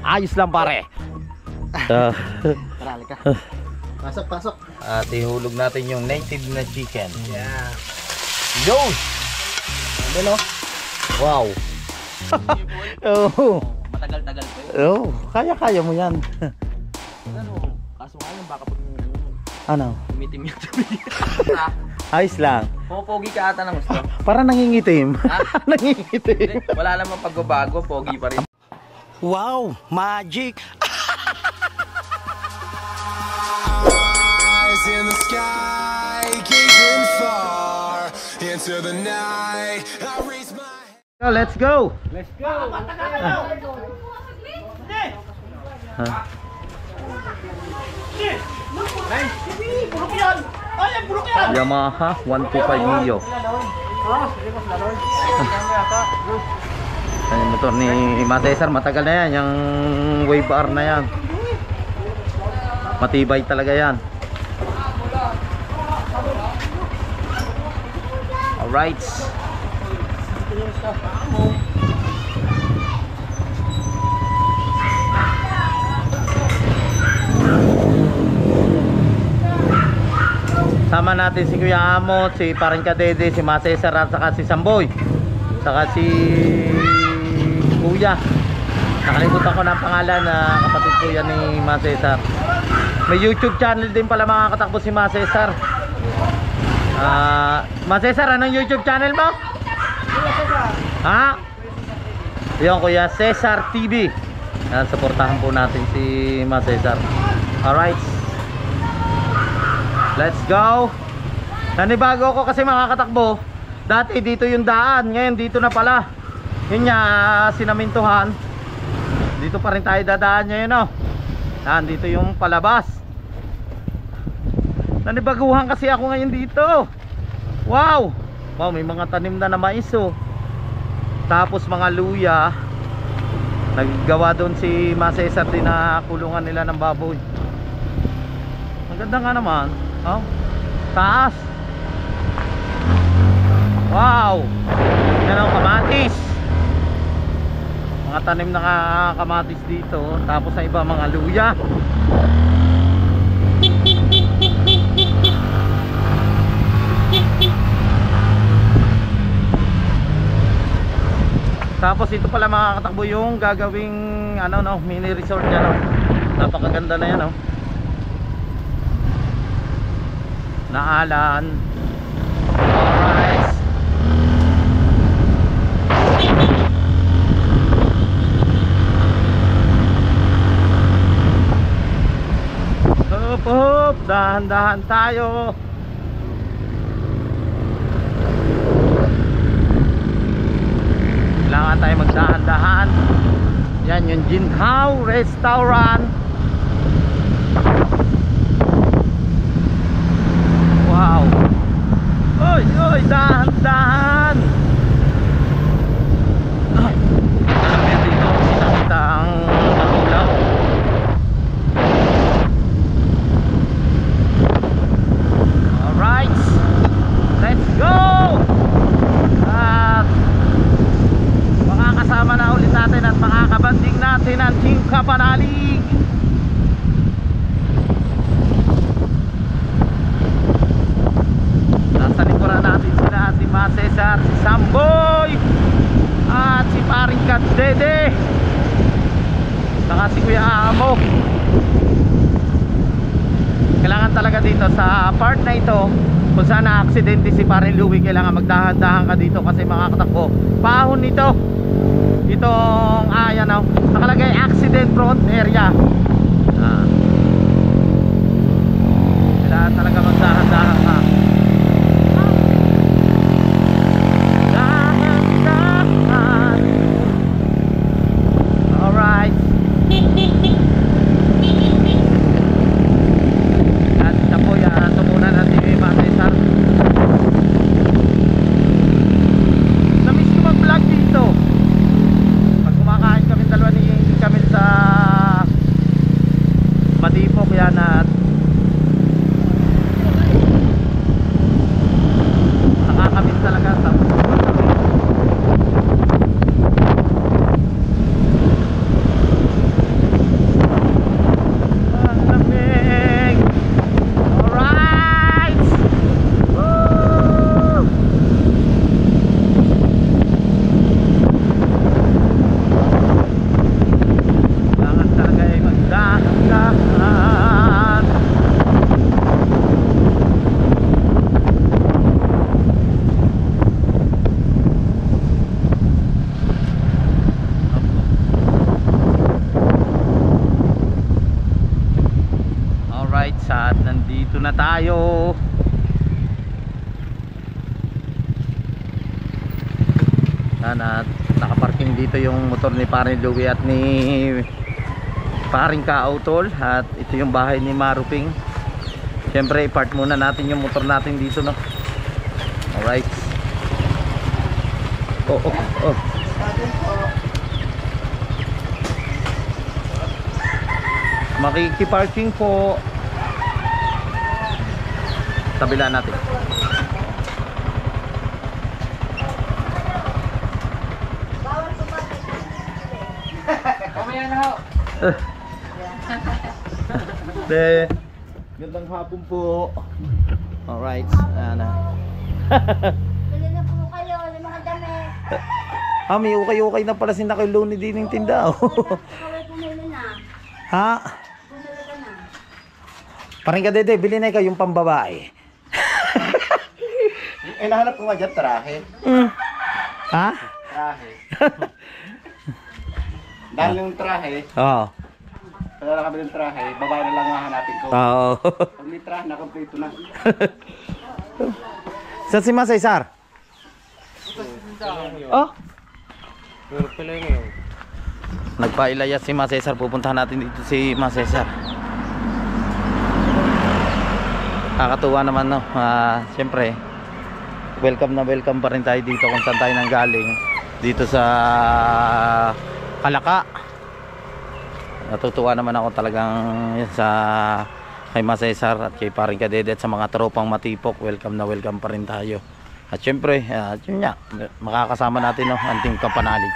Ayos lang pare. Tara, halika. Pasok, pasok. At ihulog natin yung native na chicken. Yeah. Yo! Ano? Wow. Oh. Matagal-tagal po yun. Oh, kaya mo yan. Ano? Kaso nga yun, baka pag Ano? umitim yung tubig. Ayos lang. Pogi ka ata ng gusto. Para nangingitim. Ha? Nangingitim. Wala namang pagbabago, pogi pa rin. Wow, magic. Eyes in the sky, gazing far into the night. I raise my So, let's go. Let's go! Yamaha 125 Mio. Yung motor ni Cesar, matagal na yan. Yung wave bar na yan. Matibay talaga yan. Alright. Sama natin si Kuya Amo, si Paring Kadede, si Cesar at saka si Samboy, saka si Kuya. Nakalimutan ko ng pangalan na kapatid ko yan ni Cesar. May YouTube channel din pala mga katakbo si Cesar. Cesar, anong YouTube channel mo? Ha? Yung Kuya Cesar TV. Yan, supportahan po natin si Cesar. Alright, let's go. Nanibago ko kasi mga katakbo. Dati dito yung daan, ngayon dito na pala. Yun nga, sinamintuhan. Dito pa rin tayo dadaan ngayon, no? Yan, dito yung palabas. Nanibaguhan kasi ako ngayon dito. Wow! Wow, may mga tanim na mais, oh. Tapos mga luya. Naggawa doon si Cesar din na kulungan nila ng baboy. Maganda nga naman. Oh, taas. Wow. Yan ang kamatis. Mga tanim na kamatis dito. Tapos sa iba mga luya. Tapos ito pala mga katakbo yung gagawing ano, no, mini resort niya, no. Napakaganda na yan, no. Naalan. Alright. Hop hop, dahan-dahan tayo. Kailangan tayo magdahan-dahan. Yan yung Jinhao Restaurant. Wow. Oy, oy, dahan-dahan. Alam mo dito, kita ang matulaw. Alright, let's go. At makakasama na ulit natin at makakabanding natin ang Team Kapanalig. Nasa likuran natin sila si Cesar, si Samboy at si Paring Kadede, saka si Kuya Amo. Kailangan talaga dito sa part na ito, kung saan na-aksidente si Paring Louie, kailangan magdahan-dahan ka dito kasi mga katakbo, pahon nito. Itong ayan, oh, nakalagay accident prone area. Kailangan talaga magdahan-dahan ka. Dahan-dahan. Alright. At isa po yan, tumunan natin yung Cesar. Namiss ko mag-vlog dito. Pag kumakain kami dalawa ni kami sa Madipok yan at at nandito na tayo. Nakaparking dito yung motor ni Paring Louie at ni Paring Kautol. At ito yung bahay ni Maruping. Siyempre i-park muna natin yung motor natin dito, no? Alright. Oh. Makikiparking po. Tabila natin. Mamaya na ho. Gandang hapon po. Alright. Bili na po kayo ng mga damit. May ukay-ukay na pala si Nakiluni din yung tinda. Kaway pumili na. Ha? Pumili ka na. Parang ka dede, bilhin na ikaw yung pambabae. Nahanap ko nga dyan, trahe. Ha? Trahe. Dahil yung trahe, Oo. wala kami ng trahe, babae na lang nga hanapin ko. Oo. Pag may trahe, nakompleto na. Saan si Mas Cesar? Oh? Nagpailayas si Mas Cesar. Pupuntahan natin dito si Mas Cesar. Kakatuwa naman, no? Siyempre welcome na welcome pa rin tayo dito kung saan tayo nanggaling. Dito sa Kalaka. Natutuwa naman ako talagang sa kay Mas Cesar at kay Paring Kadede at sa mga tropang matipok. Welcome na welcome pa rin tayo. At syempre, yun nga, makakasama natin, no, ang Team Kapanalig.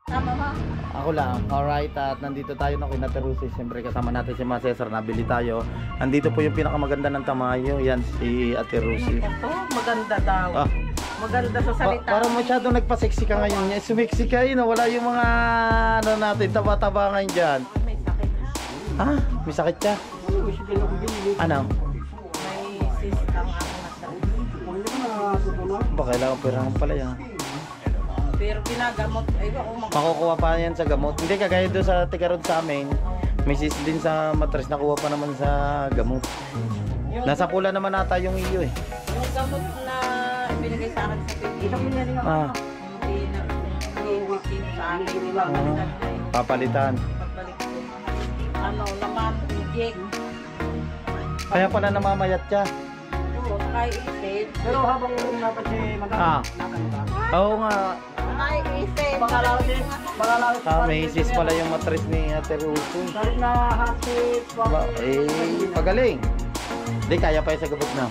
Tama mo? Ako lang. Alright, at nandito tayo na kina Terusi. Siyempre kasama natin si Mas Cesar. Nabili tayo. Andito po yung pinakamaganda ng Tamayo. Yan si Ate Rusi. Ito, maganda daw. Ah, Maganda sa salita. parang masyado nagpa-sexy ka ngayon. Sumexy ka yun. Wala yung mga ano natin, taba-taba ngayon dyan. May sakit. Ah, may sakit ka? Ano? May cyst ang ako nasa. Ba kailangan perahan pala yan. Pero ginagamot. Ay, ako Makukuha pa yan sa gamot. Hindi kagaya doon sa tikarod sa amin. May sis din sa matres, nakuha pa naman sa gamot. Nasa pula naman ata yung iyo eh. Yung gamot na ibinigay sa akin sa Pilipinas. Ah, Hindi na i-within sa akin. Papalitan ko eh. papalitan. Pagbalik ko. Ano naman, inject. Kaya pala namamayat ka. Oo, nakaisip. Pero habang napat si Ah, oo nga. Nakaisip. May sis pala yung matres ni Ate Rusi. Dahil na hasip, Pagaling. Hindi, kaya pa yan sa gabot na.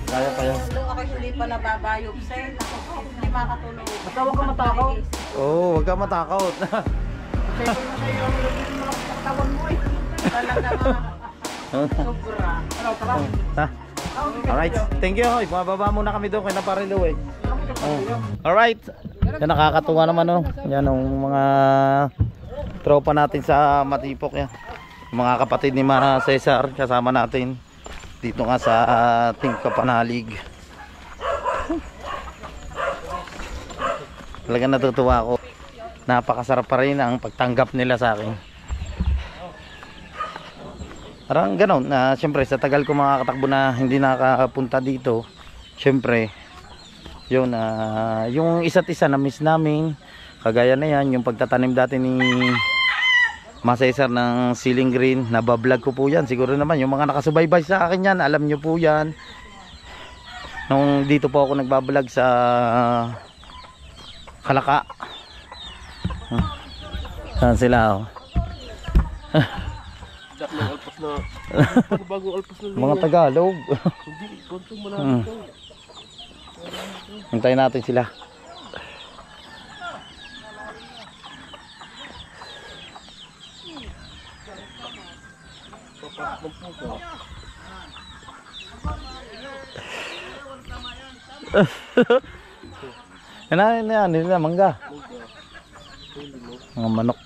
Kaya pa yan. Tulong ako hindi pa nababayog sa hindi makatulong. basta huwag ka matakaw. Oo, huwag ka matakot. Talaga nga. Sobra. Ha? Alright, thank you. Hoy, mababa muna kami doon kay Naparilo eh. Alright. Yan, nakakatuwa naman, no. Yan ang mga tropa natin sa Matipok yan. Mga kapatid ni Mas Cesar kasama natin dito nga sa Team Kapanalig. Talagang natutuwa ako. Napakasarap pa rin ang pagtanggap nila sa akin. Parang gano'n, siyempre sa tagal ko mga katakbo na hindi nakapunta dito, siyempre yun, yung isa't isa na miss namin, kagaya na yan, yung pagtatanim dati ni Mas Cesar ng ceiling green, nabablog ko po yan, siguro naman yung mga nakasubaybay sa akin yan, alam nyo po yan, nung dito po ako nagbablog sa Kalaka. Saan sila, oh? Mga Tagalog. Hintayin natin sila. Yan nila mangga. Mga manok.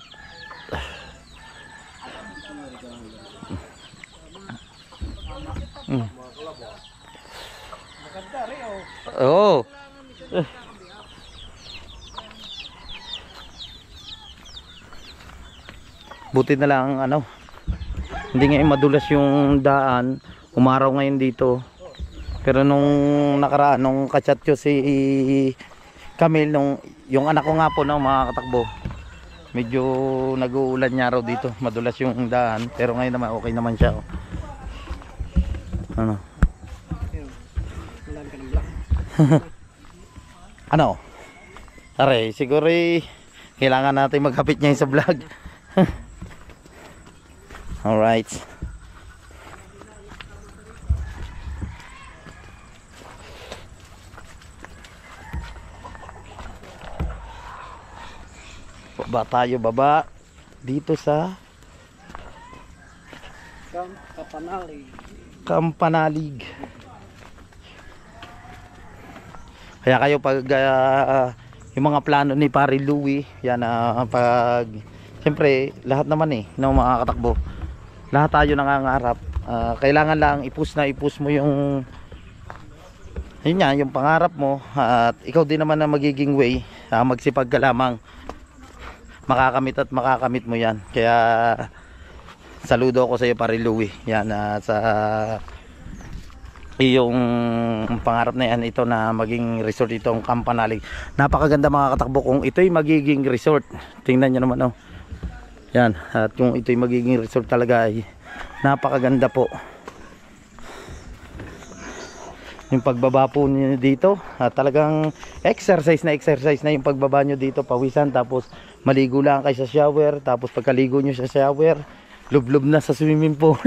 Oh. Buti na lang ano, Hindi ngayon madulas yung daan. Umaraw ngayon dito. Pero nung nakaraan, nung kachat ko si Camille, yung anak ko nga po, no, mga katakbo, medyo nag-uulan niya raw dito. Madulas yung daan. Pero ngayon naman okay naman siya. Oh. Ano? Ano? Aray, siguro kailangan natin magkapit niya sa vlog. Alright. Baba tayo, baba dito sa Kampanalig. Kaya kayo pag yung mga plano ni Pare Louie, yan pag siyempre lahat naman ng mga katakbo, lahat tayo nangangarap, kailangan lang i-push mo yung yun nga, yung pangarap mo, at ikaw din naman na magiging way, magsipag ka lamang, makakamit mo yan. Kaya saludo ako sa iyo, Pare Louie, yan, sa yung pangarap na yan, ito na maging resort itong Kampanalig. Napakaganda mga katakbo kung ito'y magiging resort. Tingnan nyo naman, oh. Yan, at kung ito'y magiging resort talaga ay napakaganda po. Yung pagbaba po niyo dito, talagang exercise na yung pagbaba nyo dito, pawisan, tapos maligo lang kayo sa shower, tapos pagkaligo nyo sa shower, lublob na sa swimming pool.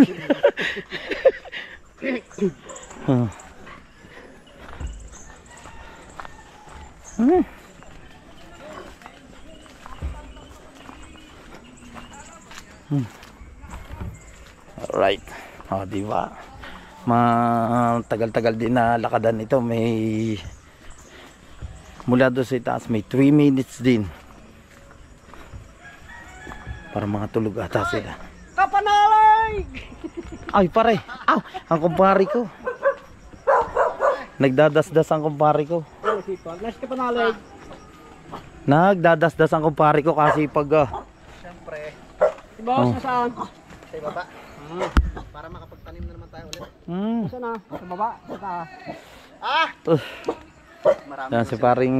Alright, diba? Tagal-tagal din na lakadan ito. May mula doon sa itaas may 3 minutes din para mga tulog ata sila. Kapanalig! Ay pare, ang kumpare ko nagdadasdas ang kumpare ko. Nice kapanalig. Nagdadasdas ang kumpare ko kasi pag Siyempre. Si boss, nasaan? Sa baba. Para makapagtanim na naman tayo ulit. Nasaan na? Sa baba? Sa taas. Marami. yan si paring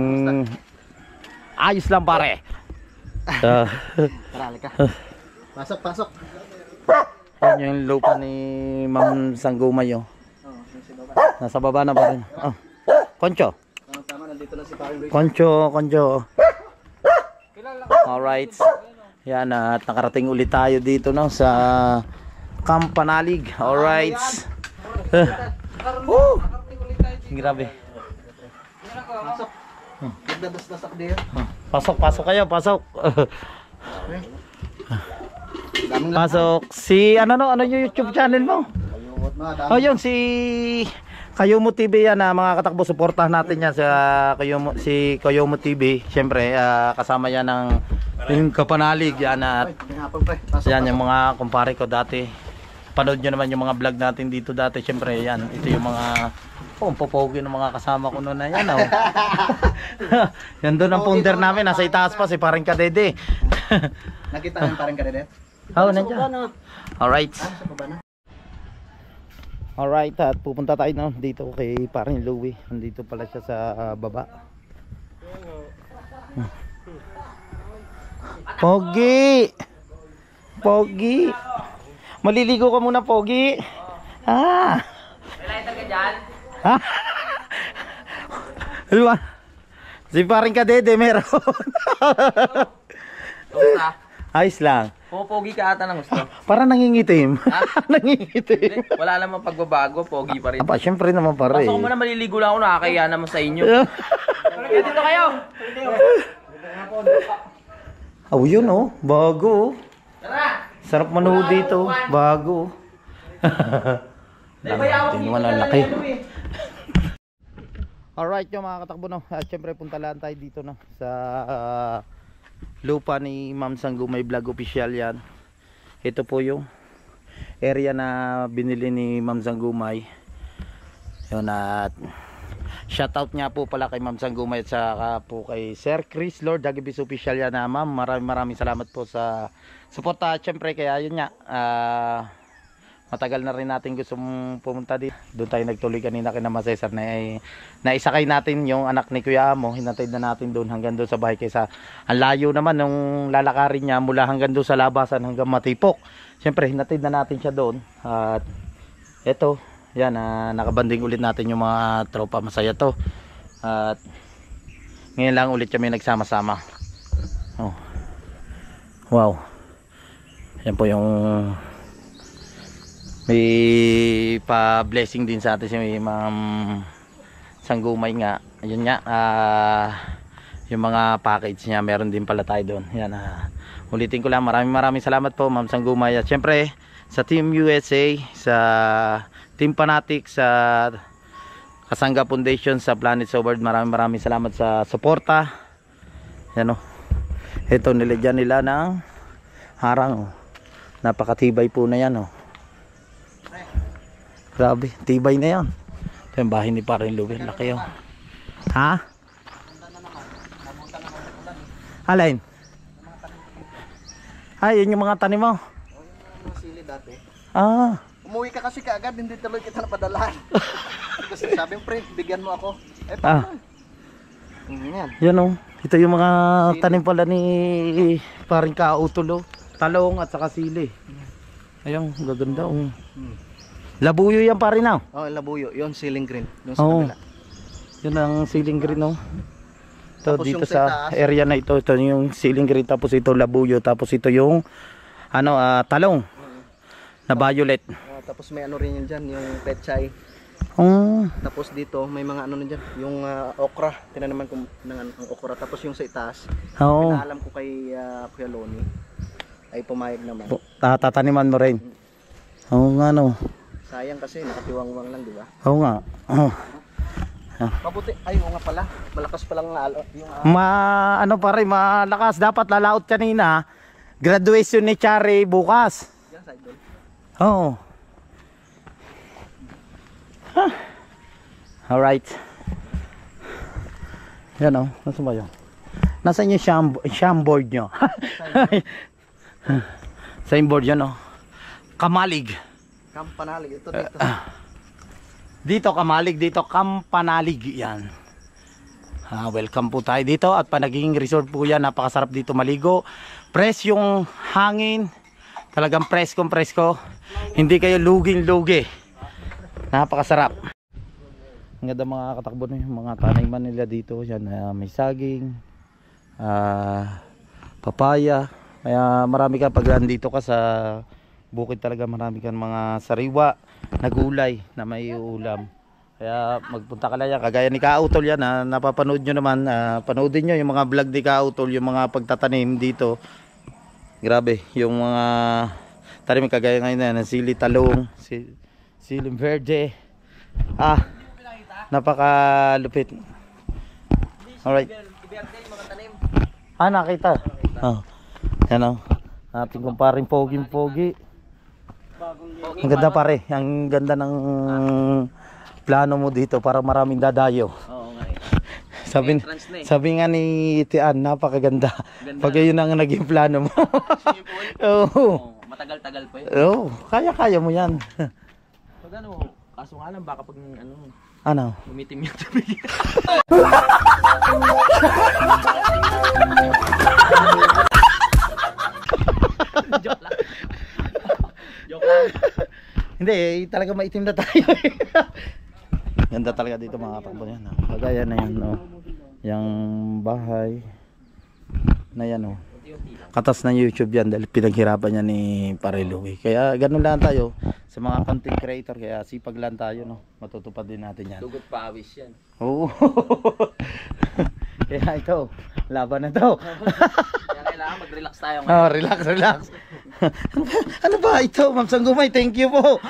ayos lang pare. Marami ka. Pasok. Yan yung lupa ni Ma'am Sanggumay, oh. Nasa baba na pa rin. Koncho. Tama, nandito na si Paring Luis. Koncho. Alright. Yan, at nakarating ulit tayo dito, no, sa Kampanalig. Alright. Grabe. Nagdadas-dasak din. Pasok kayo, pasok. Pasok. Si ano yung YouTube channel mo? Oh, yun si Kayomo TV yan, mga katakbo, suportahan natin yan sa si Kayomo TV. Siyempre, kasama yan ng yung Kampanalig yan, at yan yung mga kumpare ko dati. Panood nyo naman yung mga vlog natin dito dati. Siyempre, yan, ito yung mga ang popogi ng mga kasama ko noon na yan, oh. Yan doon ang founder namin, nasa itaas pa si Paring Kadede. Nakita namin Paring Kadede? Nandiyan. Alright. Alright, at pupunta tayo dito kay Paring Louie. Nandito pala siya sa baba. Pogi! Maliligo ka muna, Pogi. Lighter ka dyan? Diba? Si Paring Kadede meron. Kamusta? Ayos lang. Pogi ka ata ng gusto. Para nangingitim. Nangingitim. Wala namang pagbabago, pogi pa rin. Syempre naman pare. Pasok mo na, maliligo lang ako, nakakaya naman sa inyo. Dito kayo! Yun, oh. Bago. Tara! Sarap manood dito. Bago. Tingnan ang laki. Alright yung mga katakbo, no. Siyempre punta lang tayo dito, no, sa lupa ni Ma'am Sanggumay Vlog Official yan. Ito po yung area na binili ni Ma'am Sanggumay. Yun, at shoutout nga po pala kay Ma'am Sanggumay at saka po kay Sir Chris Lord Dagibis Official yan, na Ma'am. Maraming salamat po sa suporta. Siyempre kaya yun nga, matagal na rin natin gusto pumunta dito. Doon tayo nagtuloy kanina kina Ma'am Cesar na isakay natin yung anak ni Kuya Amo. Hinatid na natin doon hanggang doon sa bahay kaysa ang layo naman nung lalakarin niya mula hanggang doon sa labasan hanggang Matipok. Siyempre hinatid na natin siya doon at eto yan, nakabanding ulit natin yung mga tropa. Masaya to at ngayon lang ulit kami nagsama-sama. Oh. Wow, yan po yung may pa-blessing din sa atin si Ma'am Sanggumay nga. Ayun nga, yung mga package niya meron din pala tayo doon. Yan, ulitin ko lang, maraming salamat po Ma'am Sanggumay. At syempre sa Team USA, sa Team Fanatic, sa Kasangga Foundation, sa Planet Sobard, maraming salamat sa suporta. Yan o, ito nilagyan nila ng harang. Napakatibay po na yan o. Grabe, tibay na yan. Ito yung bahay ni Paring Louie. Laki yun. Ha? Alin? Ay, yun yung mga tanim mo. Yung sili dati. Ah. Umuwi ka kasi kaagad, hindi tuloy kita napadalahan. Kasi sabi mo, pre, bigyan mo ako. Eh, paano? Yan. Yan o. Ito yung mga tanim pala ni Paring Kautulo. Talong at saka sili. Ayun, gaganda o. Labuyo yan pa rin na. Oh, labuyo. Yun, ceiling green. Yung sa Oo. kabila. Yun ang ceiling green o. Ito Tapos dito yung sa taas. area na ito. Ito yung ceiling green. Tapos ito labuyo. Tapos ito yung talong. Na violet. Tapos may ano rin yun dyan, yung pechay. Oh. Tapos dito, may mga ano na dyan, yung okra. Tinanaman ko ng ang okra. Tapos yung sa itaas, Oo. pinaalam ko kay Kuya Loni, ay pumayag naman. Tataniman mo rin. Oo nga no. Sayang kasi, nakatiwang-wang lang, di ba? Oo nga. Oh. Mabuti, ay oo nga pala, malakas palang yung Ano pa rin, malakas. Dapat lalaot kanina. Graduation ni Chari bukas. yan, sa idol. Oo. Alright. Yan o. Nasaan ba yun? Nasaan yung shamboard nyo? Signboard yan o. Kamalig. Kampanalig, ito dito. Dito Kamalig, dito Kampanalig. Yan. Welcome po tayo dito at panaging resort po yan. Napakasarap dito maligo. Press yung hangin. Talagang presko. Hindi kayo luging-lugi. Napakasarap. Ang ganda mga katakbo na yung mga taniman nila dito. Yan, may saging, papaya. Kaya marami ka pag dito ka sa bukid talaga, marami kang mga sariwa na gulay na may ulam. Kaya magpunta ka lang yan. Kagaya ni Kautol yan, napapanood nyo naman. Panoodin nyo yung mga vlog ni Kautol, yung mga pagtatanim dito. Grabe, yung mga tanim kagaya ngayon na sili talong, siling verde. Napakalupit. Alright. Nakita. Yan o. Ating kumparing pogi. Ang ganda pare. Ang ganda ng plano mo dito para maraming dadayo. Oo nga Sabi nga ni Tian, napakaganda. Pag yun ang naging plano mo. Oo. Matagal-tagal pa yun. Oo, kaya mo yan. Pag ano, kaso nga lang baka pag Ano? umitim yung tubig. Joke lang. Hindi, talaga maitim na tayo. Ganda talaga dito mga katakbo yan. Kagaya na yan, no. Yung bahay na yan, no. Katas ng YouTube yan dahil pinaghirapan niya ni Pare Louie. Kaya ganun lang tayo sa mga content creator. Kaya sipag lang tayo, no. Matutupad din natin yan. Dugot pawis yan. Oo. Kaya ito, laban na to. Kaya kailangan mag-relax tayo ngayon. Relax. Ano ba ito, Ma'am Sanggumay? Thank you po.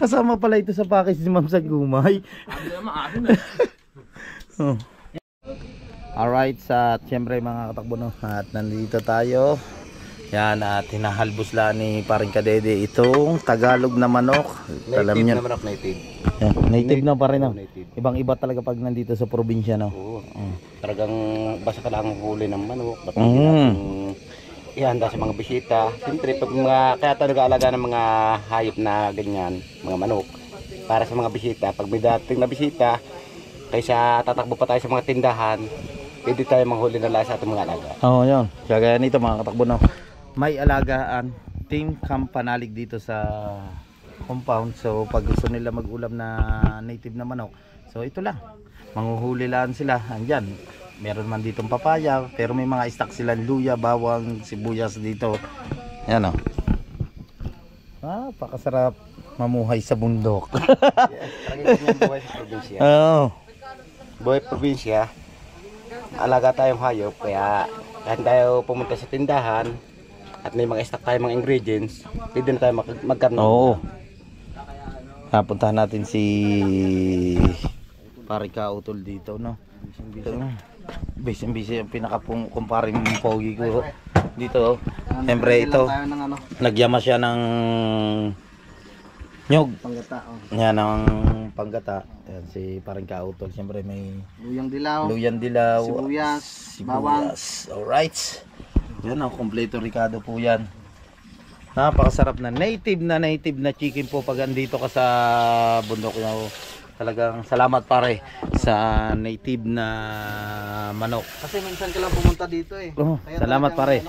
Kasama pala ito sa package ni Ma'am Sanggumay. Sabi naman akin na. Alright, siyempre mga katakbo, no, at nandito tayo. Yan, at hinahalbos lang ni Paring Kadede itong Tagalog na manok. Alam niyo, manok, native. yan, native na pa rin, no? Native. Ibang iba talaga pag nandito sa probinsya, no? Oo. Talagang basta ka lang huli ng manok. Ba't Mm. ihanda sa mga bisita. Siyempre, pag kaya tayo nag-aalaga ng mga hayop na ganyan, mga manok, para sa mga bisita. Pag may dating na bisita, kaysa tatakbo pa tayo sa mga tindahan, pwede tayo manghuli na lang sa ating mga alaga. Oo, yun. Kaya nito mga katakbo, no? May alagaan, Team Kampanalig dito sa compound. So pag gusto nila mag-ulam na native na manok, so ito lang. Manghuhuli lang sila. Andyan. Meron man ditong papaya, pero may mga stock sila luya, bawang, sibuyas dito. Ayan, o. Pakasarap mamuhay sa bundok. Yes, parang buhay sa probinsya. Oo. Buhay probinsya, alaga tayong hayop, kaya kahit tayo pumunta sa tindahan at may mga stock tayo mga ingredients, pwede na tayo magkarno. Oo. Napuntahan natin si Pare Kautol dito, no? Busy ang pinaka-kumparing pogi ko dito. Siyempre ito, nagyama siya ng nyog. Panggata, Yan ang panggata. Yan, si Parang Kautol. Siyempre may luyang dilaw, sibuyas, bawang. Alright. Yan ang kompleto Ricardo po yan. Napakasarap na native na chicken po pag andito ka sa bundok nyo. Talagang salamat pare sa native na manok. Kasi minsan ka lang pumunta dito eh. Oh, Kaya salamat pare.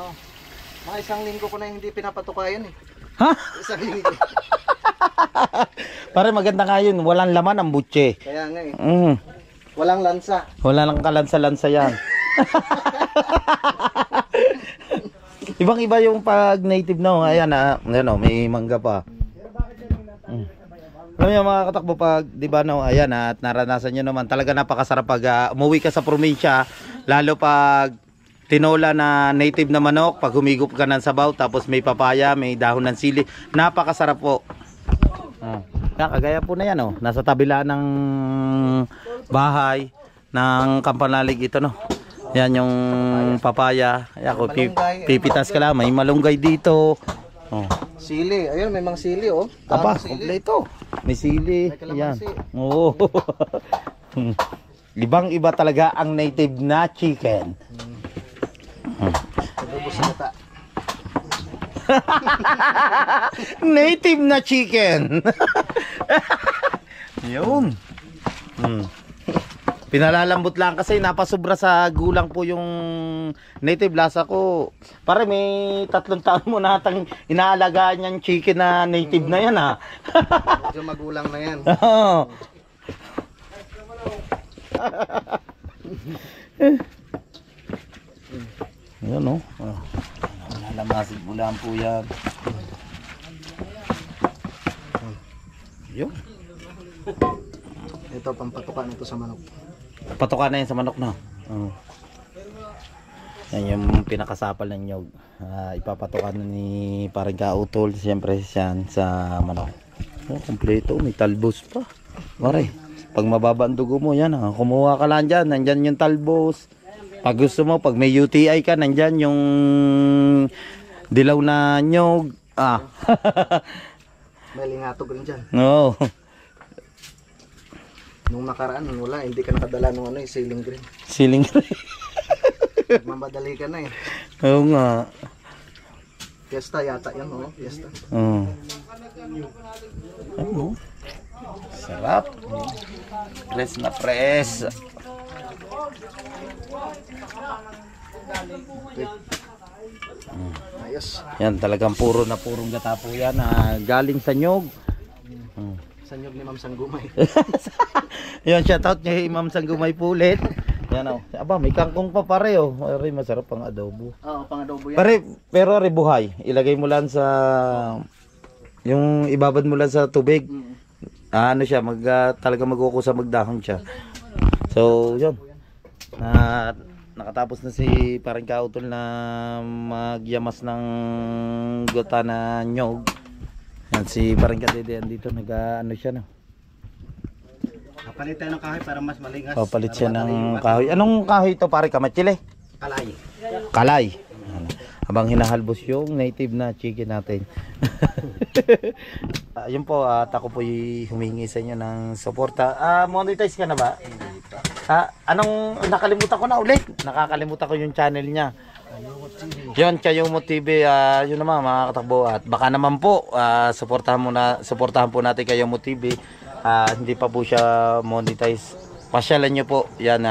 Mga isang linggo ko na hindi pinapatukayan eh. Ha? Isang linggo. Pare maganda nga yun. Walang laman ang butche. Kaya nga eh. Mm. Walang lansa. Wala lang kalansa-lansa yan. Ibang iba yung pag native no. Ayan ano, may mangga pa. Alam niyo mga katakbo pag di ba no, ayan at naranasan niyo naman talaga napakasarap pag umuwi ka sa probinsya, lalo pag tinola na native na manok, pag humigop ka ng sabaw tapos may papaya, may dahon ng sili, napakasarap po. Kagaya po na yan oh, nasa tabila ng bahay ng Kampanalig ito no. Yan yung papaya. Ayan ko pipitas ka lang, may malunggay dito. Oh. Sili, ayun may mga sili oh. Aba, kompleto. May sili. Yan. Oo. Ibang iba talaga ang native na chicken. Adobo sa gata. Native na chicken. Yun. Pinalalambot lang kasi napasobra sa gulang po yung native lasa ko. Pare may 3 taon mo natang inaalagaan yung chicken na native na yan ha. Medyo magulang na yan. Oo. Yan o. Nalamasin bulan po yan. Yun. Ito pampatukan nito sa manok. Patukan na yan sa manok na. Yan yung pinakasapal ng nyog. Ipapatukan na ni Parang Kautol. Siyempre yan sa manok. Kompleto. May talbos pa. Pare, pag mababa ang dugo mo yan kumuha ka lang dyan. Nandyan yung talbos. Pag gusto mo, pag may UTI ka, nandyan yung dilaw na nyog. May lingatog rin dyan. Oo. Nung nakaraan, wala, hindi ka nakadala nung ceiling green. Siling rin. Mamadali ka na eh. Oo nga. Fiesta yata yan, oh. Fiesta. Oo. Ano? Sarap. Press na press. Ayos. Yan talagang puro na purong gata po yan galing sa nyog. Sanyog ni Ma'am Sanggumay. Yan, shoutout niya Ma'am Sanggumay po ulit. Yan o. Aba, may kangkong pa pare o. Pare, masarap pang adobo. Oo, pang adobo yan. Pare, pero buhay. Ilagay mo lang sa yung ibabad mo lang sa tubig. Ano siya, talaga magkukusa magdahon siya. So, yun. Nakatapos na si Parang Kautol na magyamas ng gota na nyog. Yan si Parang Kadede dito ano siya no. Papalit tayo ng kahoy para mas malingas. Papalit siya ng kahoy. Anong kahoy ito pare? Kamatsile? Kalay. Kalay. Habang hinahalbos yung native na chicken natin. Ayun po at ako po humingi sa inyo ng suporta. Monetize ka na ba? Anong nakalimutan ko na ulit? Nakakalimutan ko yung channel niya. Yun, Kayumot TV, yun naman mga katakbo. At baka naman po, suportahan po natin Kayumot TV. Hindi pa po siya monetize. Pasyalan nyo po yan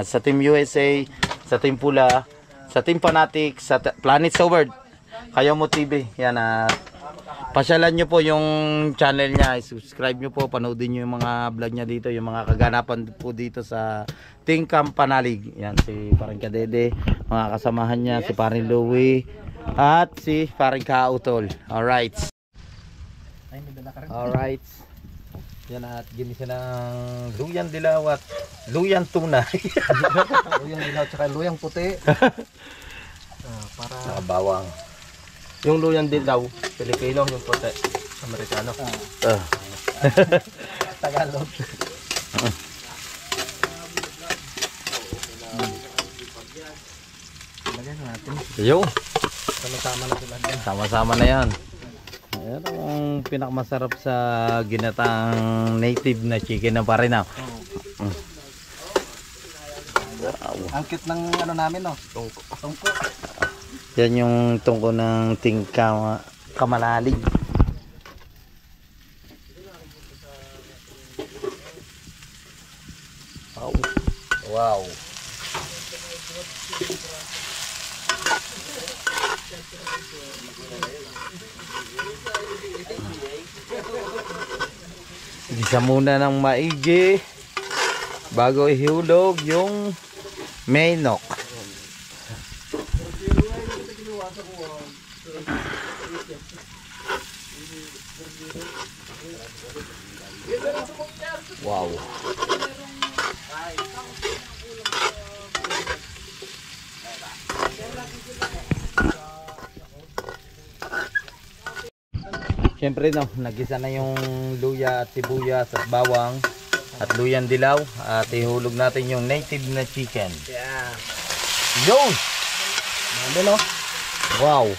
sa Team USA, sa Team Pula, sa Team Fanatic, sa Planet Sword, Kayumot TV. Yan, pasyalan nyo po yung channel niya, subscribe nyo po, panoodin nyo yung mga vlog niya dito, yung mga kaganapan po dito sa Tingkamp Panalig. Yan, si Paring Kadede, mga kasamahan niya, si Paring Louie, at si Paring Kautol. Alright. Alright. Yan, at ginisa ng luyan dilaw at luyan tunay. Luyang dilaw tsaka luyang puti. Para Bawang. Yung luyan dilaw, Pilipino, yung puti, Amerikano. Tagalog. Lagyan natin. Yo. Sama-sama na sila dyan. Sama-sama na yan. Ayan ang pinakamasarap sa ginatang native na chicken ng Parinaw. Ang cute ng ano namin, no? Tungko. Yan yung tungko ng Tingkamp Kamalalig. Wow. Gisa muna ng maigi bago ihulog yung menok. Wow. Siyempre no, nagisa na yung luya at sibuyas at bawang at luyan dilaw at ihulog natin yung native na chicken. Yeah. Yun! Mami, no? Wow!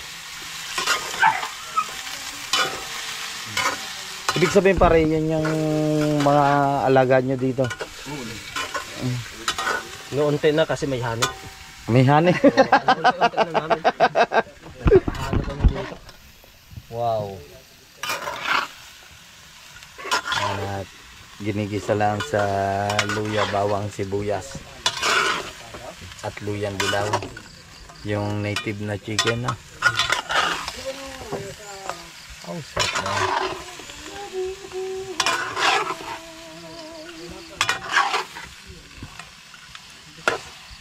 Ibig sabihin pare, yan yung mga alaga nyo dito. Noonte na kasi may hanip. May hani. Unti-unti na namin. Hanip kami dito. Wow. At ginigisa lang sa luya, bawang, sibuyas at luyan dilaw yung native na chicken na. Oh, sarap na.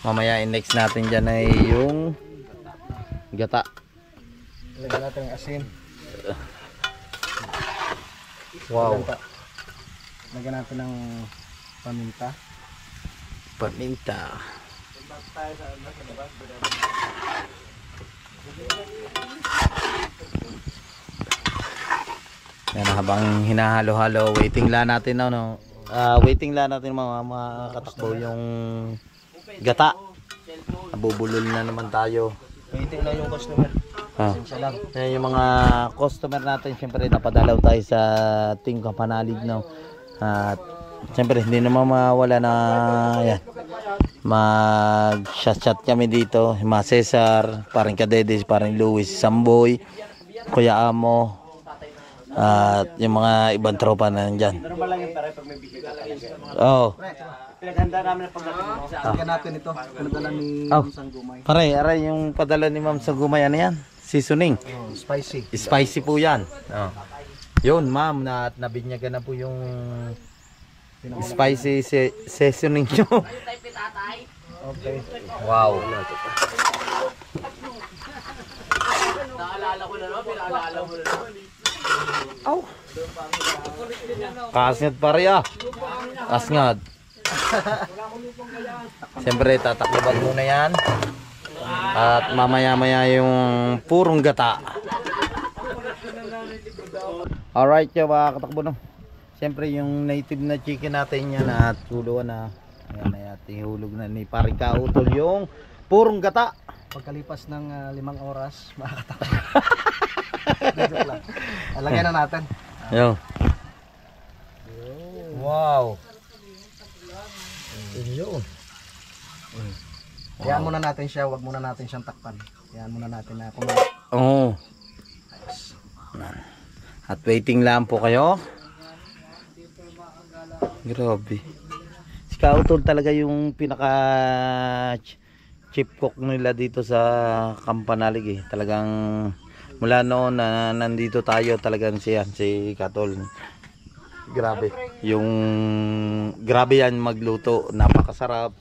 Mamaya next natin dyan ay yung gata. Lagyan natin ng asin. Wow. Lagyan natin ng paminta. Paminta. Yan, habang hinahalo-halo, waiting lang natin waiting lang natin mga katakbo yung gata. Nabubulol na naman tayo. Waiting lang yung customer. Siya lang. Yan yung mga customer natin, syempre napadalaw tayo sa Tingkamp Panalig, no. At syempre hindi naman mawala na yan. Mag-chat kami dito, mga Cesar, Paring Kadede, Paring Louie, Samboy, Kuya Amo, at yung mga ibang tropa na nandyan. Normal lang yung pare pag may bisita talaga. Oo. Pinaghanda namin ang pagdating mo. Lagyan natin ito. Pinadala ni Sanggumay. Pare, aray yung padala ni Ma'am Sanggumay, ano yan? Seasoning. Spicy. Spicy po yan. Oh. Yun ma'am, nabinyagan na po yung spicy seasoning nyo. Okay. Wow. Naalala ko na no, pinaalala mo na no. Aw. Kasngad pare ah. Kasngad. Siyempre tatakloban muna yan. At mamaya-maya yung purong gata. Alright yung mga katakbo, no. Siyempre yung native na chicken natin yan at huluan na. Ayan na yan, ihulog na ni Paring Kautol yung purong gata. Pagkalipas ng 5 oras, makakatakot. Lagyan na natin. Yo. Wow. Yun. Hayaan muna natin siya, wag muna natin siyang takpan. Hayaan muna natin na kumain. Oo. At waiting lang po kayo. Grabe. Si Kautol talaga yung pinaka chief cook nila dito sa Kampanalig eh. Talagang mula noon na nandito tayo talagang si Katol. Grabe. Yung grabe yan magluto, napakasarap.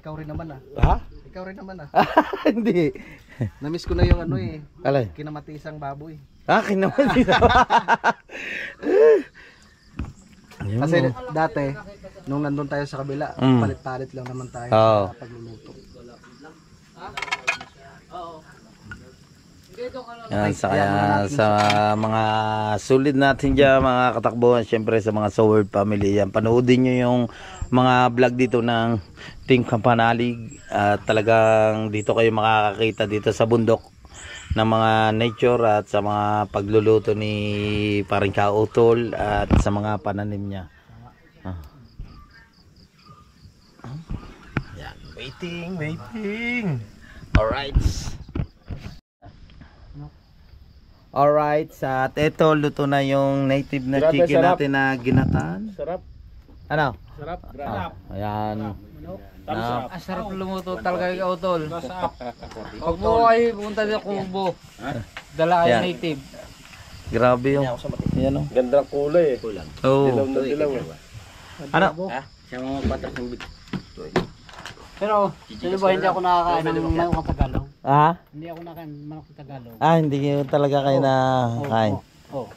Ikaw rin naman ah. Ha? Ikaw rin naman ah. Hindi. Namiss ko na yung ano eh. Alay. Kinamatisang baboy. Akin naman dito. Kasi dati, nung nandun tayo sa kabila, palit-palit lang naman tayo Oo. sa pagluluto. Yan, sa mga sulit natin dyan, mga katakbuhan, syempre sa mga Soward family yan, panoodin nyo yung mga vlog dito ng Team Kampanalig. Talagang dito kayo makakakita dito sa bundok ng mga nature at sa mga pagluluto ni Paring Kautol at sa mga pananim niya. Yan, waiting. Alright, at eto luto na yung native na Grabe, chicken sarap. natin na ginataan. Sarap. Ano? Sarap. Ayan. Na, Sarap lumuto talaga yung utol. Huwag mo kayo pumunta sa kubo. Dala kayo Yan. native. grabe yung. Ayan o. Ganda ng kulay eh. Oh. Dilaw na dilaw eh. Ano? Pero, sino ba hindi ako nakakain ng manok sa Tagalog? Ah? Hindi ako nakakain ng manok sa Tagalog. Hindi talaga kayo na kain. Oh.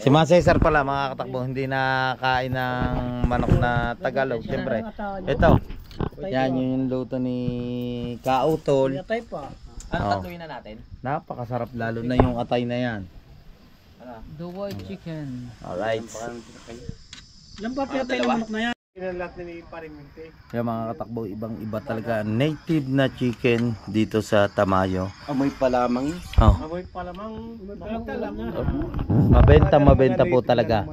Si Mas Cesar pala mga katakbo hindi na kain ng manok na Tagalog. Siyempre. Ito. Yan yung luto ni Kautol. Yatay pa. Ano Oh. tatuin na natin? Napakasarap lalo na yung atay na yan. The white chicken. Alright. Ilan ba pinatay ng manok na yan? Kaya mga katakbo, ibang iba talaga. Native na chicken dito sa Tamayo. Amoy pa lamang. Oh. Mabenta Mabenta po talaga.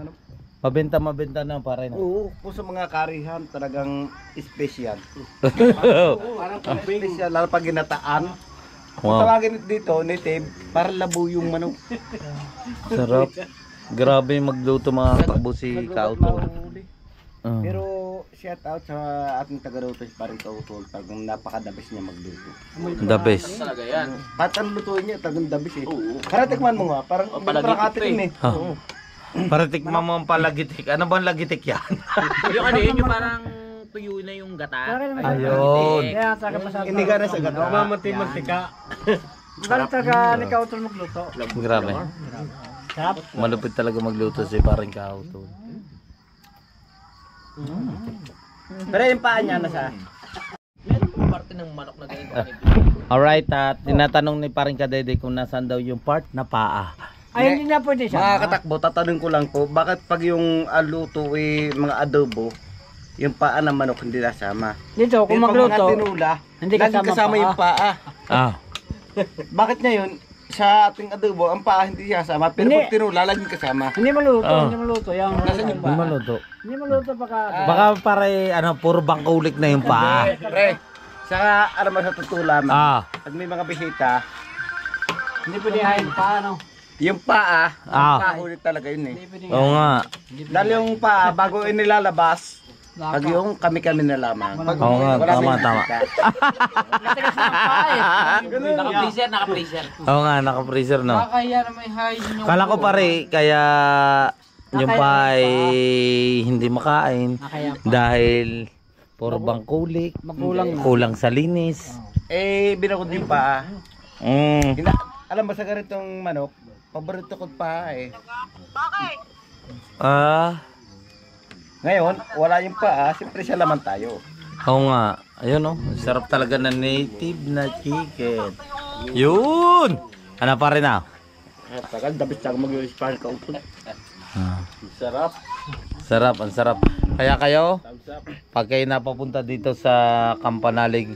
Mabenta na pare na. Oo, po sa mga karihan talagang special. Parang special lalo pag ginataan. Wow. Tawagin dito native para labo yung manok. Sarap. Grabe magluto mga katakbo si Kautol. Pero shout out sa ating taga-luto si Paring Kautol, talagang napaka-dabis niya magluto. The best. Talaga yan. At ang lutuin niya talagang dabis eh. Para tikman mo nga, parang palagitik rin eh. Oh. Para tikman mo ang palagitik. Ano ba ang lagitik yan? Yung ano yun, yung parang tuyo na yung gata. Ayun. Kaya sa kapasado. Iniga na sa gato. Mamantika. Galit talaga ni Kautol magluto. Grabe. Sarap. Malupit talaga magluto si Paring Kautol. Pero yung paa niya nasa. Meron pong parte ng manok na ganito. Alright, at tinatanong ni Paring Kadede kung nasaan daw yung part na paa. Ay, hindi na pwede siya. Mga katakbo, tatanungin ko lang po, bakit pag yung luto eh, mga adobo, yung paa ng manok hindi nasama? Dito, kung Pero pag mga magluto, tinula, hindi lagi kasama kasama yung paa. Ah. Bakit ngayon, sa ating adobo, ang paa hindi kasama, pero Hindi. pag tinula, laging kasama. hindi maluto, Oh. hindi maluto. Yung, Hindi maluto. Hindi maluto baka. Baka pare, puro bangkulik na yung paa. Pre, saka alam mo sa tutula, Ah. pag may mga bisita, Hindi pwede hain pa, ano? yung paa, Ah. kahulit talaga yun eh. Hindi pwede Oo nga. Dahil yung paa, bago inilalabas, pag yung kami-kami na lamang. Pag Oo nga, wala tama, may tama. bisita. Naka-freezer. Oo nga, naka-freezer no. Kaya na may high yung... Kala ko pare, kaya yung paa ay hindi makain Nakaya dahil puro bangkulik, Magulang na. kulang sa linis. Binakod yung paa. Mm. Alam mo sa ganitong manok, paborito ko paa eh. Ah, Ngayon, wala yung paa, siyempre siya laman tayo. oo nga. Ayun oh, sarap talaga na native na chicken. Yun! Ano pa rin ah? Tagal, dabis tayo mag-i-spar ka utol. Sarap. Sarap, ang sarap. Kaya kayo, pag kayo napapunta dito sa Kampanalig,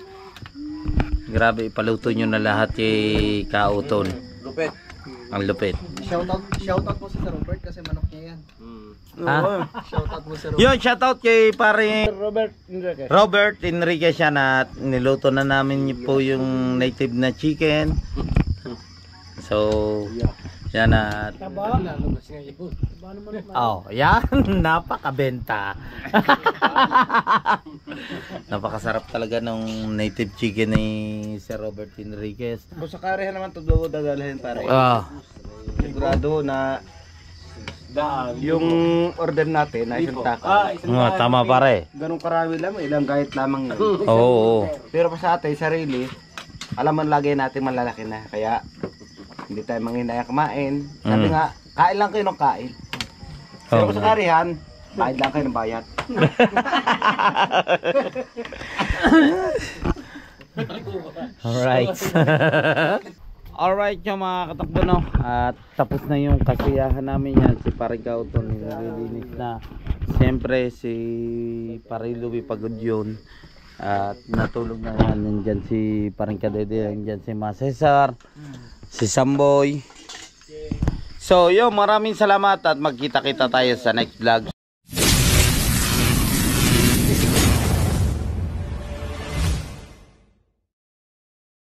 grabe, ipaluto nyo na lahat kay Kautol. Lupit. Ang lupit. Shoutout mo si Sir Robert kasi manok niya yan. Ha? Shoutout mo sir. Yun, shoutout kay pare Robert Enriquez. Robert Enriquez yan at niluto na namin po yung native na chicken. So, yan at oh, yan, napakabenta. Napakasarap talaga nung native chicken ni Sir Robert Enriquez. Kung sa karihan naman ito doon dadalhin pare. Ah, Sigurado na yung order natin na isang taka. tama pare. Ganong karami lang, ilang kahit lamang yun. Oo. Pero pa sa atin, sarili, alam man lagi natin malalaki na. Kaya hindi tayo manghinaya kumain. Sabi nga, kain lang kayo ng kain. Pero kung sa karihan, bayad lang kayo ng bayad. Alright. Alright yung mga katakbo no. At tapos na yung kasiyahan namin yan. Si Paring Kauton nililinis na. Siyempre si Paring Louie pagod yun. At natulog na yan. Nandyan si Paring Kadede. Nandyan si Ma Cesar. Si Samboy. So yun, maraming salamat at magkita-kita tayo sa next vlog.